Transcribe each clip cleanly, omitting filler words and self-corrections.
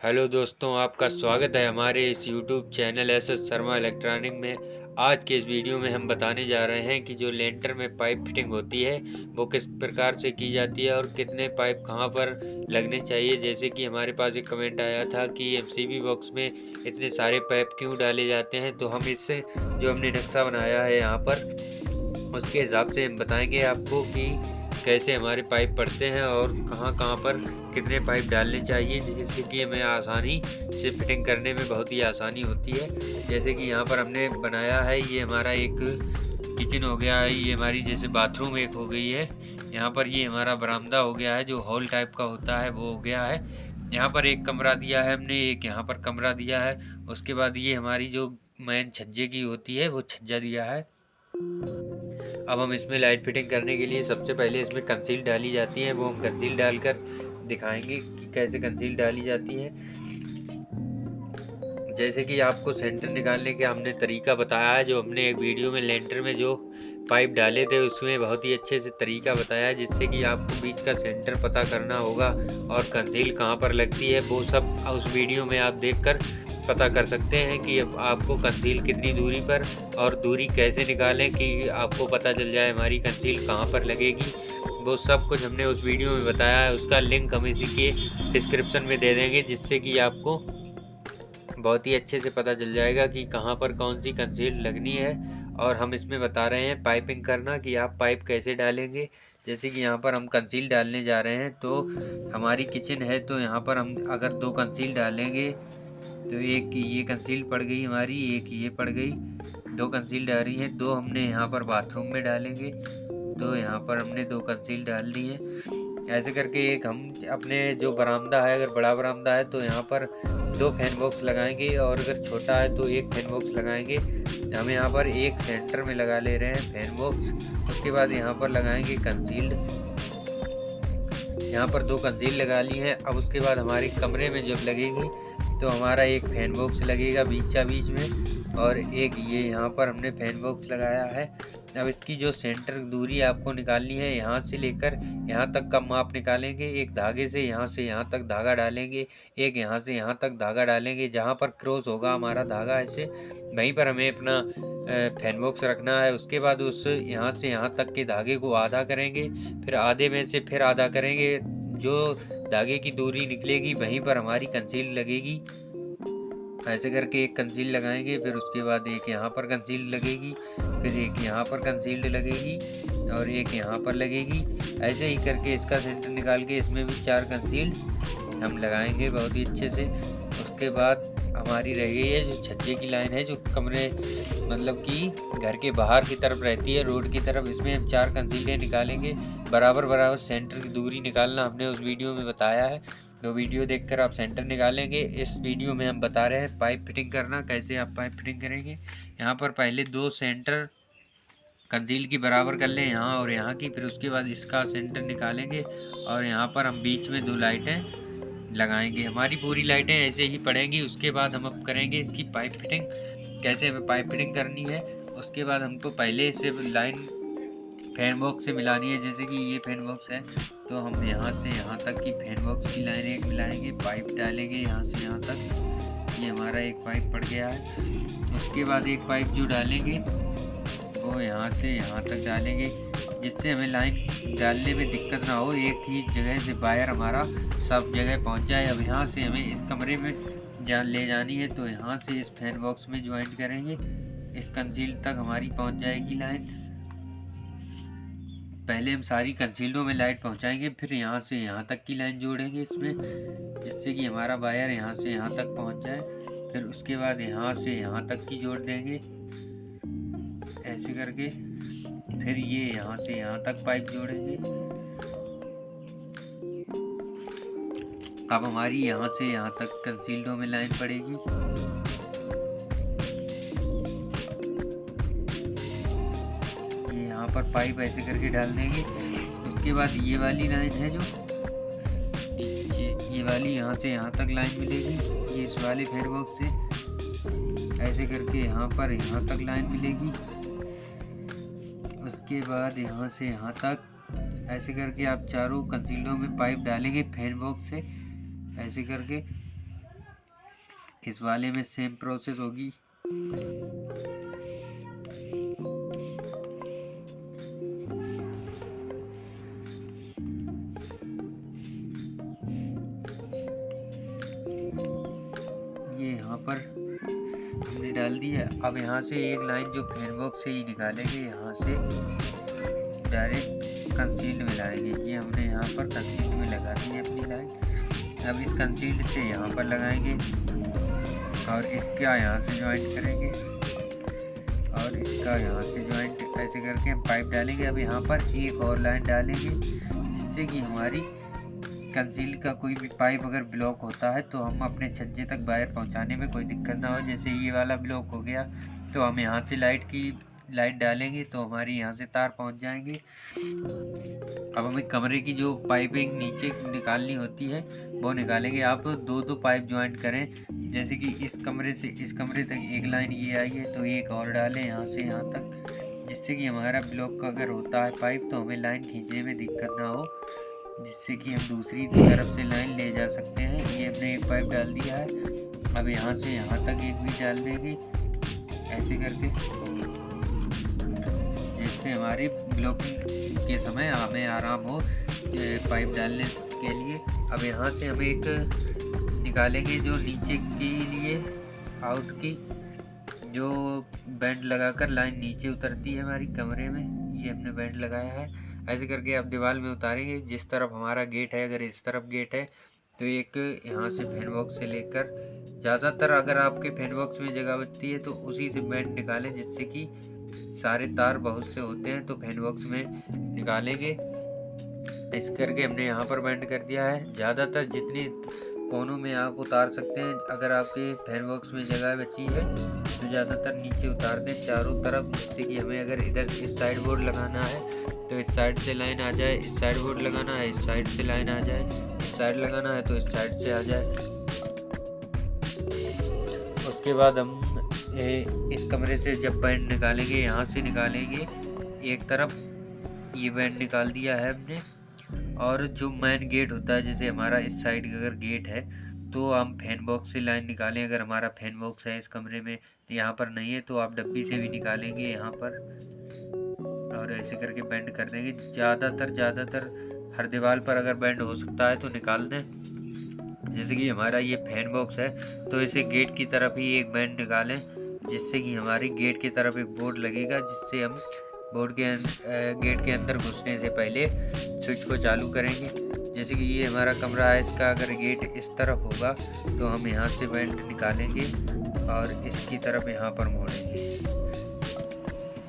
Hello दोस्तों, आपका स्वागत है हमारे इस YouTube channel SS Sharma electronic में। आज के इस वीडियो में हम बताने जा रहे हैं कि जो लेंटर में पाइप फिटिंग होती है वो किस प्रकार से की जाती है और कितने पाइप कहां पर लगने चाहिए। जैसे कि हमारे पास एक कमेंट आया था कि एमसीबी बॉक्स में इतने सारे पाइप क्यों डाले जाते हैं, तो हम इससे जो हमने नक्शा बनाया है यहाँ पर उसके हिसाब से हम बताएंगे आपको कि कैसे हमारे पाइप पड़ते हैं और कहाँ कहाँ पर कितने पाइप डालने चाहिए, जिससे कि हमें आसानी से फिटिंग करने में बहुत ही आसानी होती है। जैसे कि यहाँ पर हमने बनाया है, ये हमारा एक किचन हो गया है, ये हमारी जैसे बाथरूम एक हो गई है, यहाँ पर ये हमारा बरामदा हो गया है जो हॉल टाइप का होता है वो हो गया है। यहाँ पर एक कमरा दिया है हमने, एक यहाँ पर कमरा दिया है। उसके बाद ये हमारी जो मेन छज्जे की होती है वो छज्जा दिया है। अब हम इसमें लाइट फिटिंग करने के लिए सबसे पहले इसमें कंसील डाली जाती है, वो हम कंसील डालकर दिखाएंगे कि कैसे कंसील डाली जाती है। जैसे कि आपको सेंटर निकालने का हमने तरीका बताया है, जो हमने एक वीडियो में लेंटर में जो पाइप डाले थे उसमें बहुत ही अच्छे से तरीका बताया है, जिससे कि आपको बीच का सेंटर पता करना होगा और कंसील कहाँ पर लगती है वो सब उस वीडियो में आप देखकर पता कर सकते हैं कि आपको कंसील कितनी दूरी पर और दूरी कैसे निकालें कि आपको पता चल जाए हमारी कंसील कहाँ पर लगेगी। वो सब कुछ हमने उस वीडियो में बताया है, उसका लिंक हम इसी के डिस्क्रिप्शन में दे देंगे, जिससे कि आपको बहुत ही अच्छे से पता चल जाएगा कि कहाँ पर कौन सी कंसील लगनी है। और हम इसमें बता रहे हैं पाइपिंग करना कि आप पाइप कैसे डालेंगे। जैसे कि यहाँ पर हम कंसील डालने जा रहे हैं, तो हमारी किचन है तो यहाँ पर हम अगर 2 कंसील डालेंगे तो एक ये कंसील पड़ गई हमारी, एक ये पड़ गई, 2 कंसील डाल रही हैं। 2 हमने यहाँ पर बाथरूम में डालेंगे, तो यहाँ पर हमने 2 कंसील डाल दी हैं। ऐसे करके एक हम अपने जो बरामदा है, अगर बड़ा बरामदा है तो यहाँ पर 2 फैन बॉक्स लगाएंगे, और अगर छोटा है तो 1 फैन बॉक्स लगाएंगे। हम यहाँ पर एक सेंटर में लगा ले रहे हैं फैन बॉक्स। उसके बाद यहाँ पर लगाएंगे कंसील्ड, यहाँ पर 2 कंसील लगा ली हैं। अब उसके बाद हमारे कमरे में जब लगेगी तो हमारा एक फैन बॉक्स लगेगा बीचा बीच में, और एक ये यहाँ पर हमने फैन बॉक्स लगाया है। अब इसकी जो सेंटर दूरी आपको निकालनी है, यहाँ से लेकर यहाँ तक का माप निकालेंगे। एक धागे से यहाँ तक धागा डालेंगे, एक यहाँ से यहाँ तक धागा डालेंगे। जहाँ पर क्रॉस होगा हमारा धागा ऐसे, वहीं पर हमें अपना फैन बॉक्स रखना है। उसके बाद उस यहाँ से यहाँ तक के धागे को आधा करेंगे, फिर आधे में से फिर आधा करेंगे। जो धागे की दूरी निकलेगी वहीं पर हमारी कंसील लगेगी। ऐसे करके एक कंसील लगाएंगे, फिर उसके बाद एक यहाँ पर कंसील लगेगी, फिर एक यहाँ पर कंसील्ड लगेगी और एक यहाँ पर लगेगी। ऐसे ही करके इसका सेंटर निकाल के इसमें भी 4 कंसील हम लगाएंगे बहुत ही अच्छे से। उसके बाद हमारी रह गई है जो छज्जे की लाइन है, जो कमरे मतलब कि घर के बाहर की तरफ रहती है, रोड की तरफ। इसमें हम 4 कंसीलें निकालेंगे। बराबर बराबर सेंटर की दूरी निकालना हमने उस वीडियो में बताया है, तो वीडियो देखकर आप सेंटर निकालेंगे। इस वीडियो में हम बता रहे हैं पाइप फिटिंग करना, कैसे आप पाइप फिटिंग करेंगे। यहाँ पर पहले 2 सेंटर कंसील की बराबर कर लें, यहाँ और यहाँ की, फिर उसके बाद इसका सेंटर निकालेंगे और यहाँ पर हम बीच में 2 लाइटें लगाएंगे। हमारी पूरी लाइटें ऐसे ही पड़ेंगी। उसके बाद हम अब करेंगे इसकी पाइप फिटिंग, कैसे हमें पाइप फिटिंग करनी है। उसके बाद हमको पहले से लाइन फैन बॉक्स से मिलानी है। जैसे कि ये फैन बॉक्स है तो हम यहाँ से यहाँ तक की फैन बॉक्स की लाइन एक मिलाएंगे, पाइप डालेंगे यहाँ से यहाँ तक। ये हमारा एक पाइप पड़ गया है। उसके बाद एक पाइप जो डालेंगे वो यहाँ से यहाँ तक डालेंगे, जिससे हमें लाइन डालने में दिक्कत ना हो, एक ही जगह से वायर हमारा सब जगह पहुँच जाए। अब यहाँ से हमें इस कमरे में ले जानी है, तो यहाँ से इस फैन बॉक्स में ज्वाइंट करेंगे, इस कंसील तक हमारी पहुँच जाएगी लाइन। पहले हम सारी कंसीलों में लाइट पहुंचाएंगे, फिर यहाँ से यहाँ तक की लाइन जोड़ेंगे इसमें, जिससे कि हमारा वायर यहाँ से यहाँ तक पहुंच जाए। फिर उसके बाद यहाँ से यहाँ तक की जोड़ देंगे ऐसे करके। फिर ये यहाँ से यहाँ तक पाइप जोड़ेंगे। अब हमारी यहाँ से यहाँ तक कंसीलों में लाइन पड़ेगी। यहाँ पर पाइप ऐसे करके डाल देंगे। उसके बाद ये वाली लाइन है जो ये वाली यहाँ से यहाँ तक लाइन मिलेगी, ये इस वाले फैन बॉक्स से ऐसे करके यहाँ पर यहाँ तक लाइन मिलेगी। उसके बाद यहाँ से यहाँ तक ऐसे करके आप चारों कंसीलों में पाइप डालेंगे फैन बॉक्स से ऐसे करके। इस वाले में सेम प्रोसेस होगी। ये यहाँ पर हमने डाल दी है। अब यहाँ से एक लाइन जो फैन बॉक्स से ही निकालेंगे, यहाँ से डायरेक्ट कंसील्ड में लाएंगे। ये हमने यहाँ पर कंसील्ड में लगा दी है अपनी लाइन। अब इस कंसील्ड से यहाँ पर लगाएंगे और इसका यहाँ से ज्वाइंट करेंगे और इसका यहाँ से ज्वाइंट, ऐसे करके हम पाइप डालेंगे। अब यहाँ पर एक और लाइन डालेंगे जिससे कि हमारी कंसील का कोई भी पाइप अगर ब्लॉक होता है तो हम अपने छज्जे तक वायर पहुंचाने में कोई दिक्कत ना हो। जैसे ये वाला ब्लॉक हो गया तो हम यहाँ से लाइट डालेंगे तो हमारी यहाँ से तार पहुंच जाएंगे। अब हमें कमरे की जो पाइपिंग नीचे निकालनी होती है वो निकालेंगे। आप दो पाइप ज्वाइंट करें, जैसे कि इस कमरे से इस कमरे तक एक लाइन ये आई है तो एक और डालें यहाँ से यहाँ तक, जिससे कि हमारा ब्लॉक का अगर होता है पाइप तो हमें लाइन खींचने में दिक्कत ना हो, जिससे कि हम दूसरी तरफ से लाइन ले जा सकते हैं। ये हमने एक पाइप डाल दिया है। अब यहाँ से यहाँ तक एक भी डाल देंगे ऐसे करके, जिससे हमारी ब्लॉकिंग के समय हमें आराम हो पाइप डालने के लिए। अब यहाँ से हम एक निकालेंगे जो नीचे के लिए आउट की जो बैंड लगाकर लाइन नीचे उतरती है हमारी कमरे में, ये हमने बैंड लगाया है। ऐसे करके आप दीवार में उतारेंगे। जिस तरफ हमारा गेट है, अगर इस तरफ गेट है तो एक यहाँ से फैन बॉक्स से लेकर, ज़्यादातर अगर आपके फैन बॉक्स में जगह बचती है तो उसी से बैंड निकालें, जिससे कि सारे तार बहुत से होते हैं तो फैन बॉक्स में निकालेंगे। इस करके हमने यहाँ पर बैंड कर दिया है। ज़्यादातर जितनी कोनों में आप उतार सकते हैं, अगर आपके फैन बॉक्स में जगह बची है तो ज़्यादातर नीचे उतार दें चारों तरफ, जिससे कि हमें अगर इधर इस साइड बोर्ड लगाना है तो इस साइड से लाइन आ जाए, इस साइड बोर्ड लगाना है इस साइड से लाइन आ जाए, इस साइड लगाना है तो इस साइड से आ जाए। उसके बाद हम इस कमरे से जब बैंड निकालेंगे, यहाँ से निकालेंगे एक तरफ, ये बैंड निकाल दिया है हमने। और जो मेन गेट होता है, जैसे हमारा इस साइड का अगर गेट है तो हम फैन बॉक्स से लाइन निकालें। अगर हमारा फैन बॉक्स है इस कमरे में, यहाँ पर नहीं है तो आप डब्बी से भी निकालेंगे यहाँ पर, और ऐसे करके बैंड कर देंगे। ज़्यादातर हर दीवार पर अगर बैंड हो सकता है तो निकाल दें। जैसे कि हमारा ये फैन बॉक्स है तो इसे गेट की तरफ ही एक बैंड निकालें, जिससे कि हमारी गेट की तरफ एक बोर्ड लगेगा, जिससे हम बोर्ड के गेट के अंदर घुसने से पहले स्विच को चालू करेंगे। जैसे कि ये हमारा कमरा है, इसका अगर गेट इस तरफ होगा तो हम यहाँ से बैंड निकालेंगे और इसकी तरफ यहाँ पर मोड़ेंगे।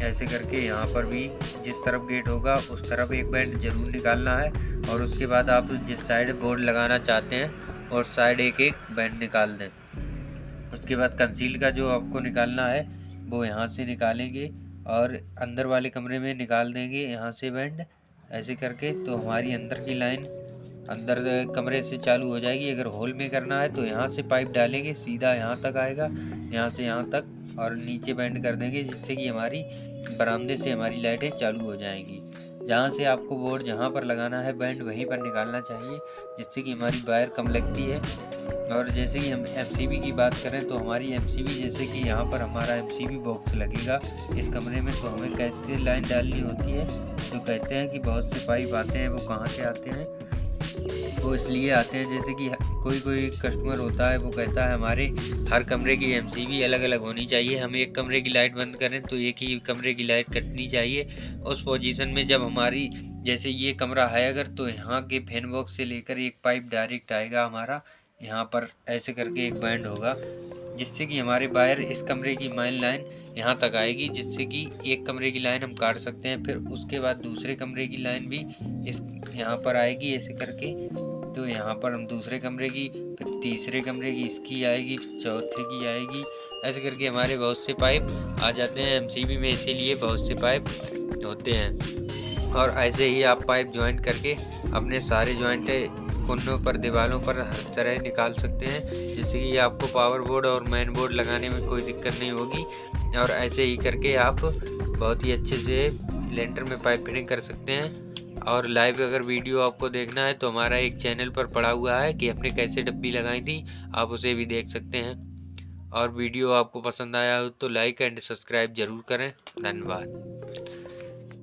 ऐसे करके यहाँ पर भी जिस तरफ गेट होगा उस तरफ एक बैंड जरूर निकालना है। और उसके बाद आप जिस साइड बोर्ड लगाना चाहते हैं और साइड एक बैंड निकाल दें। उसके बाद कंसील का जो आपको निकालना है वो यहाँ से निकालेंगे और अंदर वाले कमरे में निकाल देंगे यहाँ से बैंड, ऐसे करके तो हमारी अंदर की लाइन अंदर कमरे से चालू हो जाएगी। अगर हॉल में करना है तो यहाँ से पाइप डालेंगे, सीधा यहाँ तक आएगा, यहाँ से यहाँ तक, और नीचे बैंड कर देंगे, जिससे कि हमारी बरामदे से हमारी लाइटें चालू हो जाएंगी। जहाँ से आपको बोर्ड जहाँ पर लगाना है बैंड वहीं पर निकालना चाहिए, जिससे कि हमारी वायर कम लगती है। और जैसे कि हम एमसीबी की बात करें तो हमारी एमसीबी, जैसे कि यहाँ पर हमारा एमसीबी बॉक्स लगेगा इस कमरे में, तो हमें कैसे लाइन डालनी होती है। तो कहते हैं कि बहुत से पाइप आते हैं, वो कहाँ से आते हैं, वो इसलिए आते हैं जैसे कि कोई कस्टमर होता है वो कहता है हमारे हर कमरे की एमसीबी अलग अलग होनी चाहिए, हम एक कमरे की लाइट बंद करें तो एक ही कमरे की लाइट कटनी चाहिए। उस पोजीशन में जब हमारी जैसे ये कमरा है अगर, तो यहाँ के फैन बॉक्स से लेकर एक पाइप डायरेक्ट आएगा हमारा यहाँ पर, ऐसे करके एक बैंड होगा, जिससे कि हमारे वायर इस कमरे की मेन लाइन यहाँ तक आएगी, जिससे कि एक कमरे की लाइन हम काट सकते हैं। फिर उसके बाद दूसरे कमरे की लाइन भी इस यहाँ पर आएगी ऐसे करके, तो यहाँ पर हम दूसरे कमरे की, फिर तीसरे कमरे की इसकी आएगी, चौथे की आएगी, ऐसे करके हमारे बहुत से पाइप आ जाते हैं एमसीबी में, इसीलिए बहुत से पाइप होते हैं। और ऐसे ही आप पाइप ज्वाइंट करके अपने सारे ज्वाइंट कोनों पर, दीवारों पर हर तरह निकाल सकते हैं, जिससे कि आपको पावर बोर्ड और मेन बोर्ड लगाने में कोई दिक्कत नहीं होगी। और ऐसे ही करके आप बहुत ही अच्छे से लेंटर में पाइप फिटिंग कर सकते हैं। और लाइव अगर वीडियो आपको देखना है तो हमारा एक चैनल पर पड़ा हुआ है कि हमने कैसे डब्बी लगाई थी, आप उसे भी देख सकते हैं। और वीडियो आपको पसंद आया हो तो लाइक एंड सब्सक्राइब ज़रूर करें। धन्यवाद।